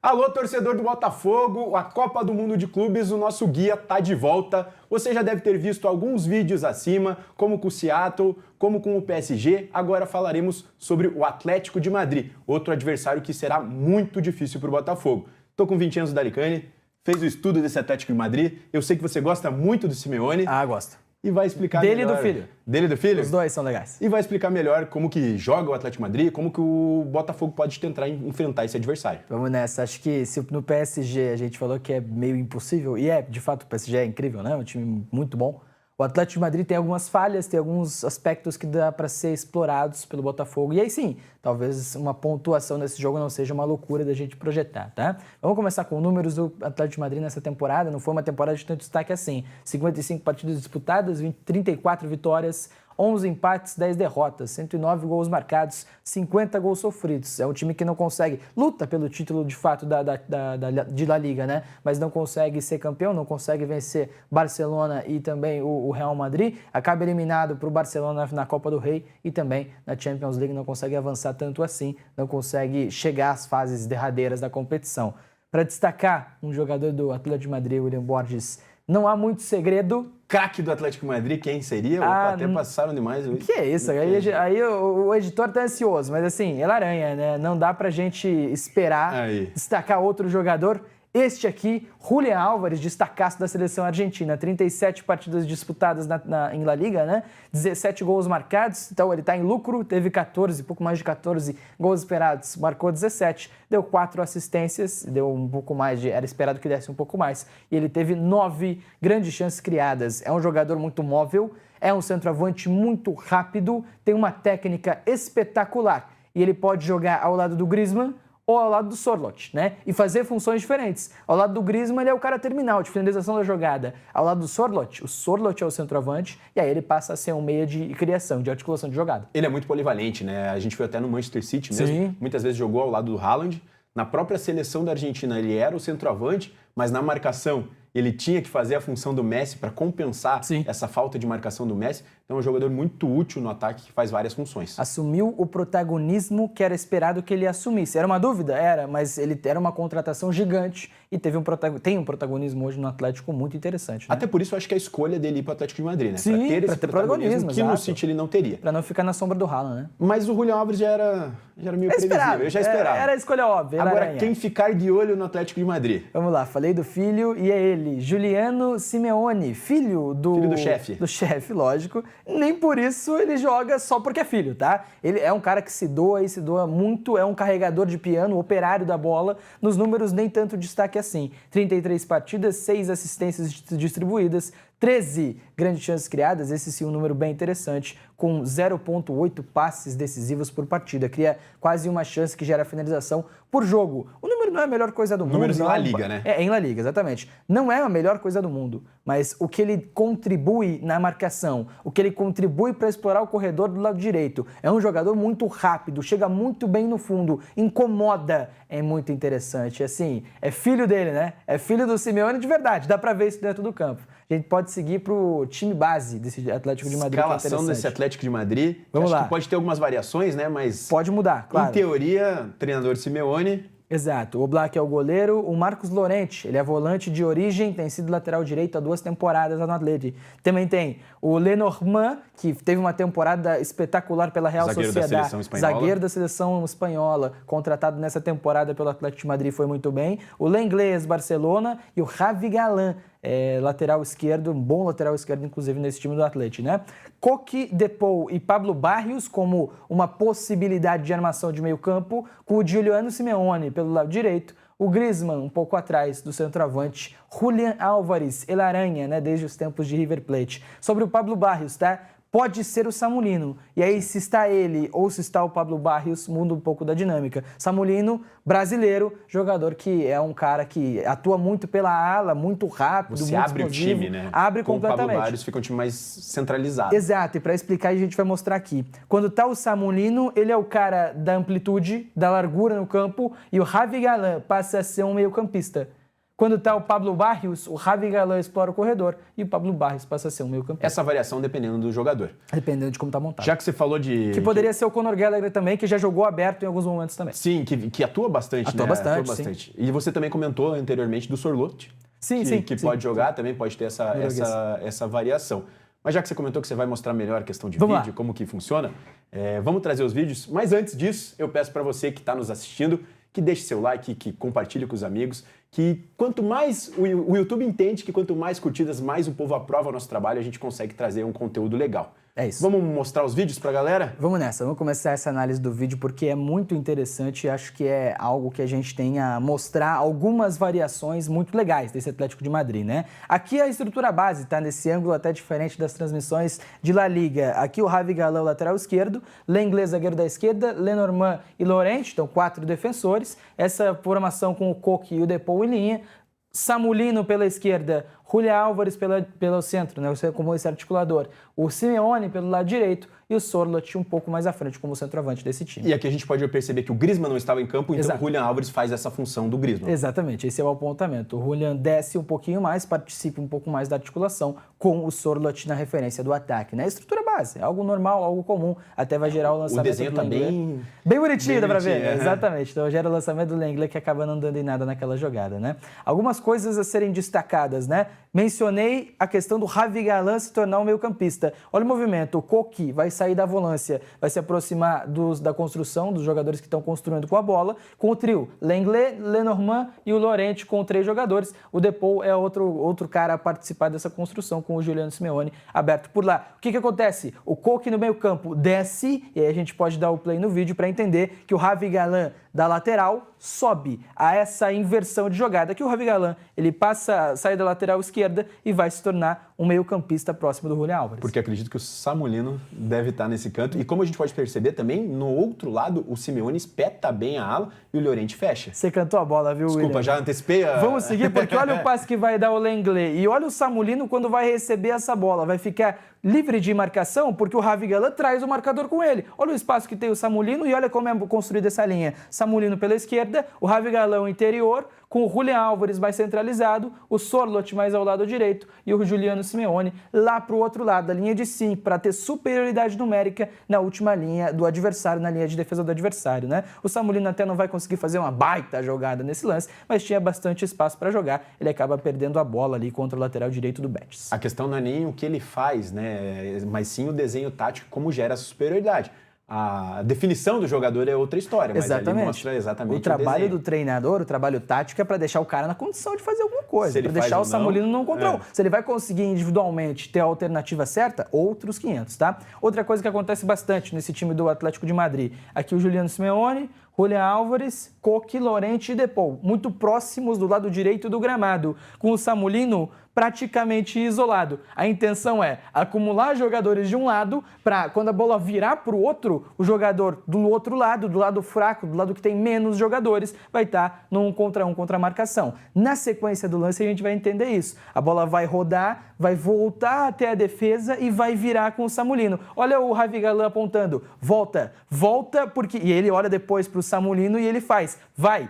Alô, torcedor do Botafogo, a Copa do Mundo de Clubes, o nosso guia tá de volta. Você já deve ter visto alguns vídeos acima, como com o Seattle, como com o PSG. Agora falaremos sobre o Atlético de Madrid, outro adversário que será muito difícil para o Botafogo. Tô com 20 anos da Alicane, fez o estudo desse Atlético de Madrid. Eu sei que você gosta muito do Simeone. Ah, gosto. E vai explicar Dele melhor. e do filho. Dele e do filho? Os dois são legais. E vai explicar melhor como que joga o Atlético de Madrid, como que o Botafogo pode tentar enfrentar esse adversário. Vamos nessa. Acho que se no PSG a gente falou que é meio impossível, e de fato, o PSG é incrível, né? Um time muito bom. O Atlético de Madrid tem algumas falhas, tem alguns aspectos que dá para ser explorados pelo Botafogo. E aí sim, talvez uma pontuação nesse jogo não seja uma loucura da gente projetar, tá? Vamos começar com números do Atlético de Madrid nessa temporada. Não foi uma temporada de tanto destaque assim. 55 partidas disputadas, 34 vitórias, 11 empates, 10 derrotas, 109 gols marcados, 50 gols sofridos. É um time que não consegue, luta pelo título de fato de La Liga, né? Mas não consegue ser campeão, não consegue vencer Barcelona e também o Real Madrid. Acaba eliminado para o Barcelona na Copa do Rei e também na Champions League, não consegue avançar tanto assim, não consegue chegar às fases derradeiras da competição. Para destacar um jogador do Atlético de Madrid, William Borges, não há muito segredo. Craque do Atlético de Madrid, quem seria? Opa, até passaram demais. Que é isso? Aí o editor tá ansioso, mas assim, ele aranha, né? Não dá pra gente esperar destacar outro jogador. Este aqui, Julián Álvares, destacaço da seleção argentina. 37 partidas disputadas em La Liga, né? 17 gols marcados, então ele está em lucro, teve 14, pouco mais de 14 gols esperados, marcou 17, deu 4 assistências, deu um pouco mais, era esperado que desse um pouco mais, e ele teve 9 grandes chances criadas. É um jogador muito móvel, é um centroavante muito rápido, tem uma técnica espetacular, e ele pode jogar ao lado do Griezmann, ou ao lado do Sorloth, né? E fazer funções diferentes. Ao lado do Griezmann, ele é o cara terminal, de finalização da jogada. Ao lado do Sorloth, o Sorloth é o centroavante, e aí ele passa a ser um meia de criação, de articulação de jogada. Ele é muito polivalente, né? A gente foi até no Manchester City mesmo. Sim. Muitas vezes jogou ao lado do Haaland. Na própria seleção da Argentina, ele era o centroavante, mas na marcação ele tinha que fazer a função do Messi para compensar essa falta de marcação do Messi. Então é um jogador muito útil no ataque que faz várias funções. Assumiu o protagonismo que era esperado que ele assumisse. Era uma dúvida? Era, mas ele era uma contratação gigante e tem um protagonismo hoje no Atlético muito interessante. Né? Até por isso eu acho que a escolha dele ir para o Atlético de Madrid, né? Sim, para ter esse protagonismo que no City ele não teria. Para não ficar na sombra do Haaland, né? Mas o Julián Álvares já era meio previsível, eu já esperava. Era a escolha óbvia. Agora, quem ficar de olho no Atlético de Madrid? Vamos lá, falei do filho e é ele, Giuliano Simeone, filho do chefe. Do chefe, lógico. Nem por isso ele joga só porque é filho, tá? Ele é um cara que se doa muito, é um carregador de piano, operário da bola. Nos números nem tanto destaque assim. 33 partidas, 6 assistências distribuídas, 13 grandes chances criadas, esse sim um número bem interessante, com 0,8 passes decisivos por partida. Cria quase uma chance que gera finalização por jogo. O número não é a melhor coisa do mundo. Números em La Liga, né? É, em La Liga, exatamente. Não é a melhor coisa do mundo, mas o que ele contribui na marcação, o que ele contribui para explorar o corredor do lado direito. É um jogador muito rápido, chega muito bem no fundo, incomoda. É muito interessante. Assim, é filho dele, né? É filho do Simeone de verdade. Dá para ver isso dentro do campo. A gente pode seguir pro time base desse Atlético de Madrid. Escalação desse Atlético de Madrid. Vamos lá. Que pode ter algumas variações, né? Mas pode mudar, claro. Em teoria, treinador Simeone. Exato. O Oblak é o goleiro, o Marcos Llorente, ele é volante de origem, tem sido lateral direito há 2 temporadas lá no Atlético. Também tem o Lenormand, que teve uma temporada espetacular pela Real Sociedad, zagueiro da seleção espanhola, contratado nessa temporada pelo Atlético de Madrid, foi muito bem. O Lenglet, Barcelona, e o Javi Galán, lateral esquerdo, um bom lateral esquerdo, inclusive, nesse time do Atlético, né? Coque, Depou e Pablo Barrios como uma possibilidade de armação de meio campo, com o Giuliano Simeone pelo lado direito, o Griezmann um pouco atrás do centroavante, Julián Álvares, El Aranha, né, desde os tempos de River Plate. Sobre o Pablo Barrios, tá? Pode ser o Samulino. E aí, se está ele ou se está o Pablo Barrios, muda um pouco da dinâmica. Samulino, brasileiro, jogador que é um cara que atua muito pela ala, muito rápido, Você muito abre explosivo. O time, né? Abre Com completamente. O Pablo Barrios fica um time mais centralizado. Exato, e para explicar a gente vai mostrar aqui. Quando tá o Samulino, ele é o cara da amplitude, da largura no campo, e o Javi Galán passa a ser um meio-campista. Quando está o Pablo Barrios, o Javi Galán explora o corredor e o Pablo Barrios passa a ser um meio-campista. Essa variação dependendo do jogador. Dependendo de como está montado. Já que você falou de... Que poderia ser o Conor Gallagher também, que já jogou aberto em alguns momentos também. Sim, que atua bastante, Atua né? bastante, Atua bastante. E você também comentou anteriormente do Sorloth. Que sim. pode jogar, também pode ter essa variação. Mas já que você comentou que você vai mostrar melhor a questão de Vamos vídeo, lá. como que funciona, vamos trazer os vídeos. Mas antes disso, eu peço para você que está nos assistindo, que deixe seu like, que compartilhe com os amigos, que quanto mais o YouTube entende que quanto mais curtidas, mais o povo aprova o nosso trabalho, a gente consegue trazer um conteúdo legal. É isso. Vamos mostrar os vídeos pra galera? Vamos nessa, vamos começar essa análise do vídeo porque é muito interessante e acho que é algo que a gente tem a mostrar algumas variações muito legais desse Atlético de Madrid, né? Aqui a estrutura base tá nesse ângulo até diferente das transmissões de La Liga. Aqui o Javi Galán, lateral esquerdo, Lenglet, zagueiro da esquerda, Lenormand e Llorente, então 4 defensores. Essa formação com o Koke e o Depou em linha. Samulino pela esquerda, Julián Álvares pelo centro, né, como esse articulador, o Simeone pelo lado direito e o Sorloth um pouco mais à frente como centroavante desse time. E aqui a gente pode perceber que o Griezmann não estava em campo, então Exato. o Julián Álvares faz essa função do Griezmann. Exatamente, esse é o apontamento. O Julián desce um pouquinho mais, participa um pouco mais da articulação com o Sorloth na referência do ataque, né? Estrutura base, algo normal, algo comum, até vai gerar o lançamento O desenho do tá Lenglet. bem bonitinho, dá pra ver, bonitinho, exatamente. Então gera o lançamento do Lenglet que acaba não dando em nada naquela jogada, né? Algumas coisas a serem destacadas, né? Mencionei a questão do Javi Galán se tornar um meio-campista. Olha o movimento, o Koke vai sair da volância, vai se aproximar da construção, dos jogadores que estão construindo com a bola, com o trio Lenglet, Lenormand e o Llorente com 3 jogadores. O Depou é outro cara a participar dessa construção com o Juliano Simeone aberto por lá. O que acontece? O Koke no meio-campo desce, e aí a gente pode dar o play no vídeo para entender que o Javi Galán da lateral sobe a essa inversão de jogada, que o Javi Galán ele sai da lateral esquerda e vai se tornar um meio-campista próximo do Julián Álvares. Porque acredito que o Samulino deve estar nesse canto. E como a gente pode perceber também, no outro lado, o Simeone espeta bem a ala e o Llorente fecha. Você cantou a bola, viu, Desculpa, William? já antecipei a... Vamos seguir, porque olha o passe que vai dar o Lenglet. E olha o Samulino quando vai receber essa bola. Vai ficar livre de marcação, porque o Javi Galán traz o marcador com ele. Olha o espaço que tem o Samulino e olha como é construída essa linha. Samulino pela esquerda, o Javi Galán interior, com o Julián Álvares mais centralizado, o Sorloth mais ao lado direito e o Juliano Simeone lá para o outro lado, da linha de 5, para ter superioridade numérica na última linha do adversário, na linha de defesa do adversário, né? O Samulino até não vai conseguir fazer uma baita jogada nesse lance, mas tinha bastante espaço para jogar. Ele acaba perdendo a bola ali contra o lateral direito do Betis. A questão não é nem o que ele faz, né? Mas sim o desenho tático, como gera essa superioridade. A definição do jogador é outra história, mas ali mostra exatamente o trabalho desenho. do treinador, o trabalho tático é para deixar o cara na condição de fazer alguma coisa, para deixar o Samulino não contra um. Se ele vai conseguir individualmente ter a alternativa certa, outros 500, tá? Outra coisa que acontece bastante nesse time do Atlético de Madrid, aqui o Juliano Simeone, Julián Álvares, Koke, Llorente e Depou, muito próximos do lado direito do gramado, com o Samulino praticamente isolado. A intenção é acumular jogadores de um lado para, quando a bola virar para o outro, o jogador do outro lado, do lado fraco, do lado que tem menos jogadores, vai estar no 1 contra a marcação. Na sequência do lance a gente vai entender isso. A bola vai rodar, vai voltar até a defesa e vai virar com o Samulino. Olha o Javi Galán apontando, volta, porque... E ele olha depois para o Samulino e ele faz, vai,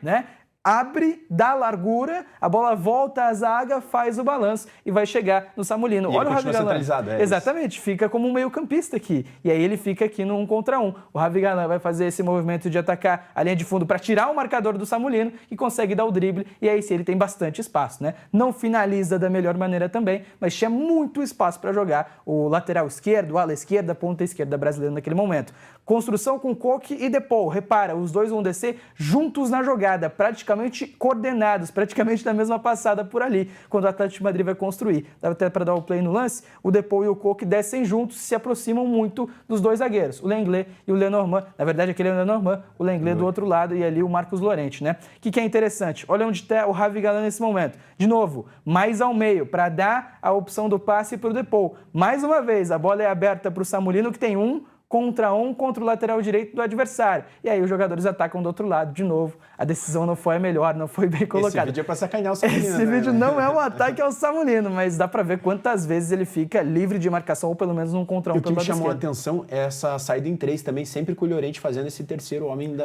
né? Abre, dá largura, a bola volta à zaga, faz o balanço e vai chegar no Samulino. E olha ele o Javi Galán. Exatamente, fica como um meio-campista aqui. E aí ele fica aqui no 1 contra 1. O Javi Galán vai fazer esse movimento de atacar a linha de fundo para tirar o marcador do Samulino e consegue dar o drible. E aí sim ele tem bastante espaço, né? Não finaliza da melhor maneira também, mas tinha muito espaço para jogar o lateral esquerdo, o ala esquerda, ponta esquerda brasileira naquele momento. Construção com Koke e Depou. Repara, os dois vão descer juntos na jogada, praticamente coordenados, praticamente na mesma passada por ali, quando o Atlético de Madrid vai construir. Dá até para dar o play no lance, o Depou e o Koke descem juntos, se aproximam muito dos dois zagueiros, o Lenglet e o Lenormand. Na verdade, aquele é o Lenormand, o Lenglet do outro lado e ali o Marcos Llorente, né? O que é interessante? Olha onde está o Javi Galán nesse momento. De novo, mais ao meio, para dar a opção do passe para o Depou. Mais uma vez, a bola é aberta para o Samulino, que tem 1 contra o lateral direito do adversário. E aí os jogadores atacam do outro lado de novo. A decisão não foi a melhor, não foi bem colocada. Esse vídeo é pra sacanear o Samulino, Esse vídeo não é um ataque ao Samulino, mas dá pra ver quantas vezes ele fica livre de marcação, ou pelo menos num contra um pelo lado esquerdo. O que me chamou a esquerdo. atenção é essa saída em 3 também, sempre com o Llorente fazendo esse terceiro homem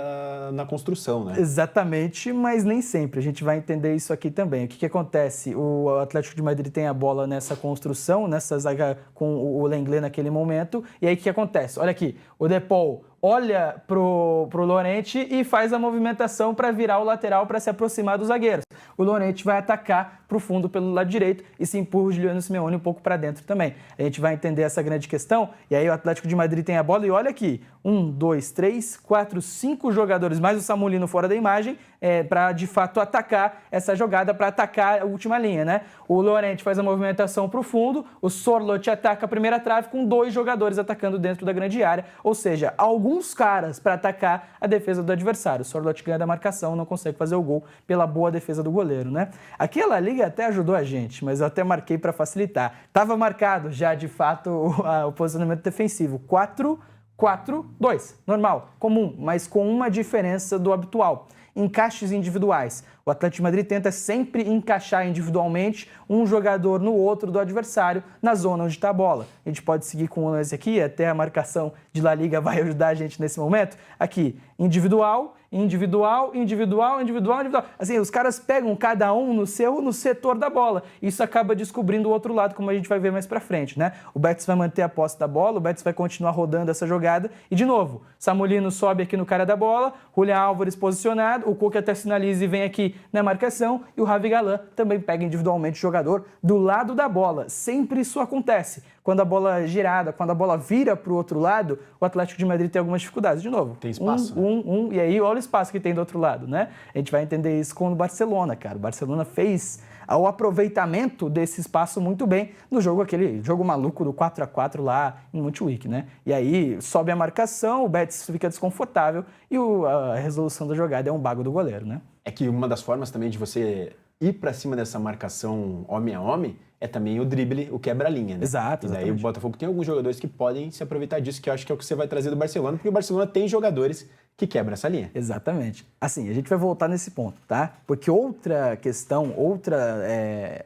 na construção, né? Exatamente, mas nem sempre. A gente vai entender isso aqui também. O que acontece? O Atlético de Madrid tem a bola nessa construção, nessa zaga com o Lenglet naquele momento, e aí o que acontece? Olha aqui, o Depol olha pro Llorente e faz a movimentação para virar o lateral para se aproximar dos zagueiros. O Llorente vai atacar pro fundo pelo lado direito e se empurra o Giuliano Simeone um pouco para dentro também. A gente vai entender essa grande questão e aí o Atlético de Madrid tem a bola e olha aqui, 1, 2, 3, 4, 5 jogadores, mais o Samulino fora da imagem, para de fato atacar essa jogada, para atacar a última linha, né? O Llorente faz a movimentação pro fundo, o Sorloth ataca a primeira trave com 2 jogadores atacando dentro da grande área, ou seja, alguns caras para atacar a defesa do adversário. O Sorloth ganha da marcação, não consegue fazer o gol pela boa defesa do goleiro, né? Aquela liga até ajudou a gente, mas eu até marquei para facilitar. Tava marcado já de fato o posicionamento defensivo, 4-4-2, normal, comum, mas com uma diferença do habitual. Encaixes individuais. O Atlético de Madrid tenta sempre encaixar individualmente um jogador no outro do adversário na zona onde está a bola. A gente pode seguir com o lance aqui, até a marcação de La Liga vai ajudar a gente nesse momento. Aqui, individual, individual, individual, individual, individual. Assim, os caras pegam cada um no setor da bola. Isso acaba descobrindo o outro lado, como a gente vai ver mais pra frente, né? O Betis vai manter a posse da bola, o Betis vai continuar rodando essa jogada. E, de novo, Samulino sobe aqui no cara da bola, Julián Álvares posicionado, o Coque até sinaliza e vem aqui na marcação, e o Ravi Galan também pega individualmente o jogador do lado da bola. Sempre isso acontece. Quando a bola é girada, quando a bola vira para o outro lado, o Atlético de Madrid tem algumas dificuldades. De novo, tem espaço. E aí olha o espaço que tem do outro lado, né? A gente vai entender isso com o Barcelona, cara. O Barcelona fez o aproveitamento desse espaço muito bem no jogo, aquele jogo maluco do 4-4 lá em Montjuic, né? E aí sobe a marcação, o Betis fica desconfortável e a resolução da jogada é um bago do goleiro, né? É que uma das formas também de você ir para cima dessa marcação homem a homem é também o drible, o quebra-linha, né? Exato, E daí exatamente. o Botafogo tem alguns jogadores que podem se aproveitar disso, que eu acho que é o que você vai trazer do Barcelona, porque o Barcelona tem jogadores que quebram essa linha. Exatamente. Assim, a gente vai voltar nesse ponto, tá? Porque outra questão,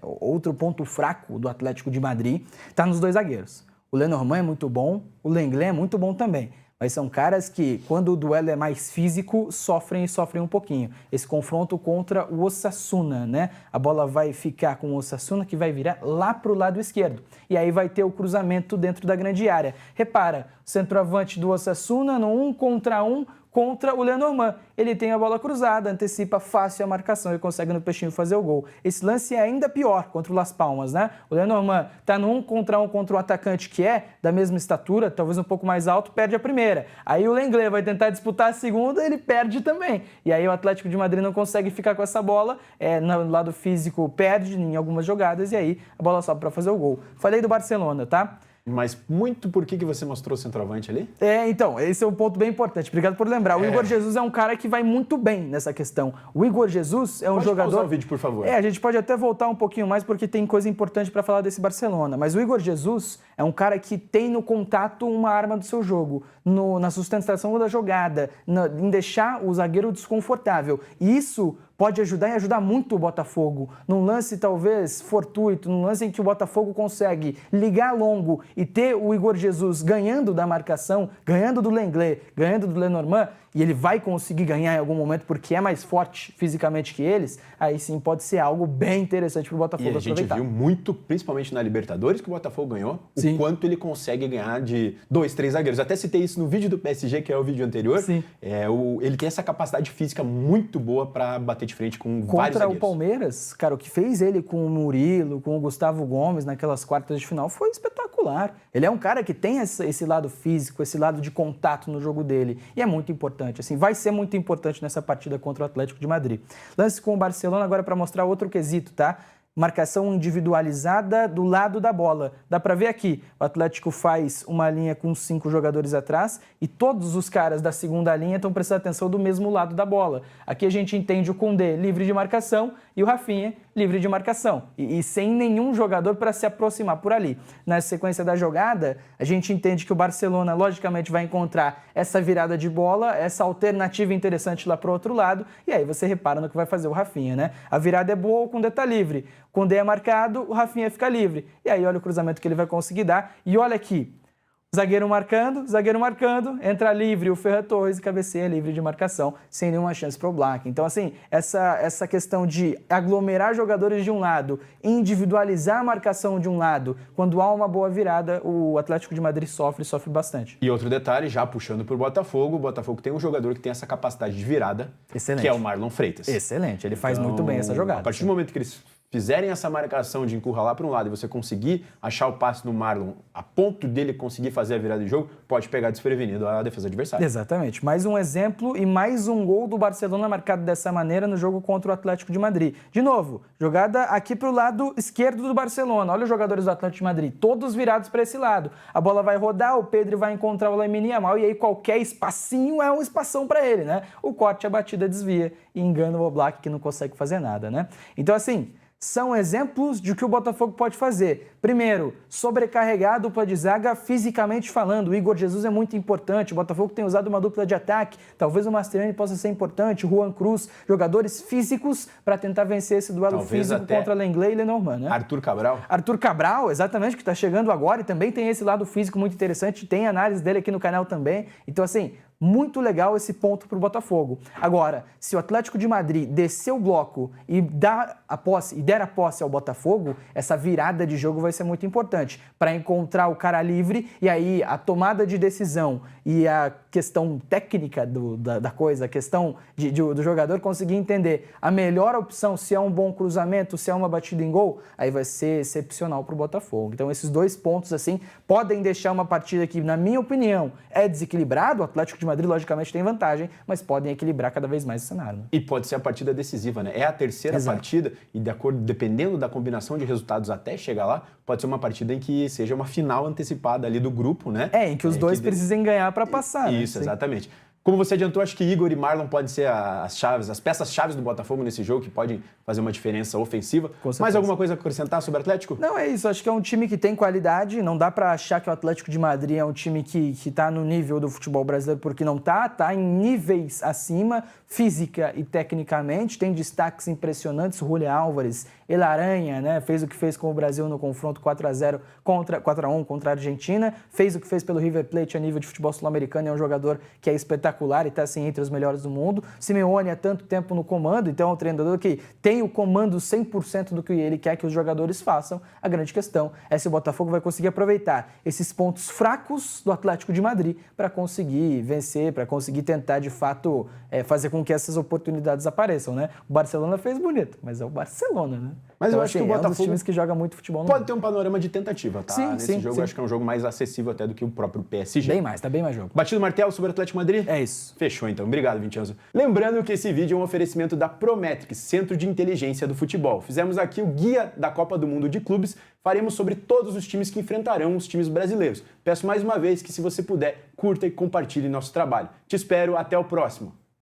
outro ponto fraco do Atlético de Madrid está nos 2 zagueiros. O Lenormand é muito bom, o Lenglet é muito bom também. Mas são caras que, quando o duelo é mais físico, sofrem um pouquinho. Esse confronto contra o Osasuna, né? A bola vai ficar com o Osasuna, que vai virar lá para o lado esquerdo. E aí vai ter o cruzamento dentro da grande área. Repara, o centroavante do Osasuna no 1 contra 1 contra o Lenormand. Ele tem a bola cruzada, antecipa fácil a marcação e consegue no peixinho fazer o gol. Esse lance é ainda pior contra o Las Palmas, né? O Lenormand tá no 1 contra 1 contra um atacante que é da mesma estatura, talvez um pouco mais alto, perde a primeira. Aí o Lenglet vai tentar disputar a segunda, ele perde também. E aí o Atlético de Madrid não consegue ficar com essa bola, no lado físico perde em algumas jogadas e aí a bola sobe para fazer o gol. Falei do Barcelona, tá? Mas muito por que você mostrou o centroavante ali? Então, esse é um ponto bem importante. Obrigado por lembrar. O Igor Jesus é um cara que vai muito bem nessa questão. O Igor Jesus é um jogador... Pausar o vídeo, por favor. A gente pode até voltar um pouquinho mais porque tem coisa importante para falar desse Barcelona. Mas o Igor Jesus é um cara que tem no contato uma arma do seu jogo, na sustentação da jogada, em deixar o zagueiro desconfortável. E isso pode ajudar e ajudar muito o Botafogo. Num lance talvez fortuito, num lance em que o Botafogo consegue ligar longo e ter o Igor Jesus ganhando da marcação, ganhando do Lenglet, ganhando do Lenormand, e ele vai conseguir ganhar em algum momento porque é mais forte fisicamente que eles, aí sim pode ser algo bem interessante para o Botafogo aproveitar. E a gente viu muito, principalmente na Libertadores que o Botafogo ganhou, sim, o quanto ele consegue ganhar de 2, 3 zagueiros. Até citei isso no vídeo do PSG, que é o vídeo anterior. Sim. Ele tem essa capacidade física muito boa para bater de frente com vários zagueiros. Contra o Palmeiras, cara, o que fez ele com o Murilo, com o Gustavo Gomes naquelas quartas de final foi espetacular. Ele é um cara que tem esse lado físico, esse lado de contato no jogo dele. E é muito importante, assim, vai ser muito importante nessa partida contra o Atlético de Madrid. Lance com o Barcelona agora para mostrar outro quesito, tá? marcação individualizada do lado da bola. Dá para ver aqui, o Atlético faz uma linha com 5 jogadores atrás e todos os caras da segunda linha estão prestando atenção do mesmo lado da bola. Aqui a gente entende o Koundé livre de marcação e o Rafinha livre de marcação e sem nenhum jogador para se aproximar por ali. Na sequência da jogada, a gente entende que o Barcelona logicamente vai encontrar essa virada de bola, essa alternativa interessante lá para o outro lado, e aí você repara no que vai fazer o Rafinha, né? A virada é boa, o Koundé tá livre. O Koundé é marcado, o Rafinha fica livre. E aí olha o cruzamento que ele vai conseguir dar. E olha aqui, zagueiro marcando, entra livre o Ferran Torres e cabeceia livre de marcação, sem nenhuma chance para o Black. Então, assim, essa questão de aglomerar jogadores de um lado, individualizar a marcação de um lado, quando há uma boa virada, o Atlético de Madrid sofre bastante. E outro detalhe, já puxando para o Botafogo tem um jogador que tem essa capacidade de virada, excelente, que é o Marlon Freitas. Excelente, ele faz muito bem essa jogada. A partir do momento que eles fizerem essa marcação de encurralar para um lado e você conseguir achar o passe do Marlon a ponto dele conseguir fazer a virada de jogo, pode pegar desprevenido a defesa adversária. Exatamente. Mais um exemplo e mais um gol do Barcelona marcado dessa maneira no jogo contra o Atlético de Madrid. De novo, jogada aqui para o lado esquerdo do Barcelona. Olha os jogadores do Atlético de Madrid, todos virados para esse lado. A bola vai rodar, o Pedri vai encontrar o Lamine Yamal e aí qualquer espacinho é um espação para ele, né? O corte, a batida desvia e engana o Oblak que não consegue fazer nada, né? Então, assim, são exemplos de que o Botafogo pode fazer. Primeiro, sobrecarregar a dupla de zaga fisicamente falando. O Igor Jesus é muito importante. O Botafogo tem usado uma dupla de ataque. Talvez o Mascherano possa ser importante. O Juan Cruz, jogadores físicos para tentar vencer esse duelo físico contra Lenglet e Lenormand, né? Arthur Cabral, exatamente, que está chegando agora e também tem esse lado físico muito interessante. Tem análise dele aqui no canal também. Então, assim, muito legal esse ponto para o Botafogo. Agora, se o Atlético de Madrid descer o bloco e der a posse ao Botafogo, essa virada de jogo vai ser muito importante para encontrar o cara livre e aí a tomada de decisão e a questão técnica da coisa, a questão do jogador conseguir entender a melhor opção, se é um bom cruzamento, se é uma batida em gol, aí vai ser excepcional para o Botafogo. Então esses dois pontos assim podem deixar uma partida que, na minha opinião, é desequilibrado. O Atlético de Madrid logicamente tem vantagem, mas podem equilibrar cada vez mais o cenário, né? E pode ser a partida decisiva, né? É a terceira partida e dependendo da combinação de resultados até chegar lá, pode ser uma partida em que seja uma final antecipada ali do grupo, né? Em que os dois precisem ganhar para passar. Isso, né? Exatamente. Como você adiantou, acho que Igor e Marlon podem ser as peças-chaves do Botafogo nesse jogo, que podem fazer uma diferença ofensiva. Mais alguma coisa a acrescentar sobre o Atlético? Não, é isso. Acho que é um time que tem qualidade. Não dá para achar que o Atlético de Madrid é um time que está no nível do futebol brasileiro, porque não está. Está em níveis acima, física e tecnicamente. Tem destaques impressionantes. Julián Álvares, El Aranha, né? Fez o que fez com o Brasil no confronto 4-1 contra a Argentina. Fez o que fez pelo River Plate a nível de futebol sul-americano. É um jogador que é espetacular e está assim, entre os melhores do mundo. Simeone há tanto tempo no comando, então é um treinador que tem o comando 100% do que ele quer que os jogadores façam. A grande questão é se o Botafogo vai conseguir aproveitar esses pontos fracos do Atlético de Madrid para conseguir vencer, para conseguir tentar de fato fazer com que essas oportunidades apareçam, né? O Barcelona fez bonito, mas é o Barcelona, né? Mas então, eu acho que o Botafogo é um dos times que joga muito futebol no pode mundo. ter um panorama de tentativa, tá? Nesse jogo eu acho que é um jogo mais acessível até do que o próprio PSG. Tá bem mais jogo. Batido o martelo sobre o Atlético de Madrid? É isso. Fechou então. Obrigado, Vincenzo. Lembrando que esse vídeo é um oferecimento da Prometrics, Centro de Inteligência do Futebol. Fizemos aqui o guia da Copa do Mundo de Clubes. Faremos sobre todos os times que enfrentarão os times brasileiros. Peço mais uma vez que, se você puder, curta e compartilhe nosso trabalho. Te espero, até o próximo.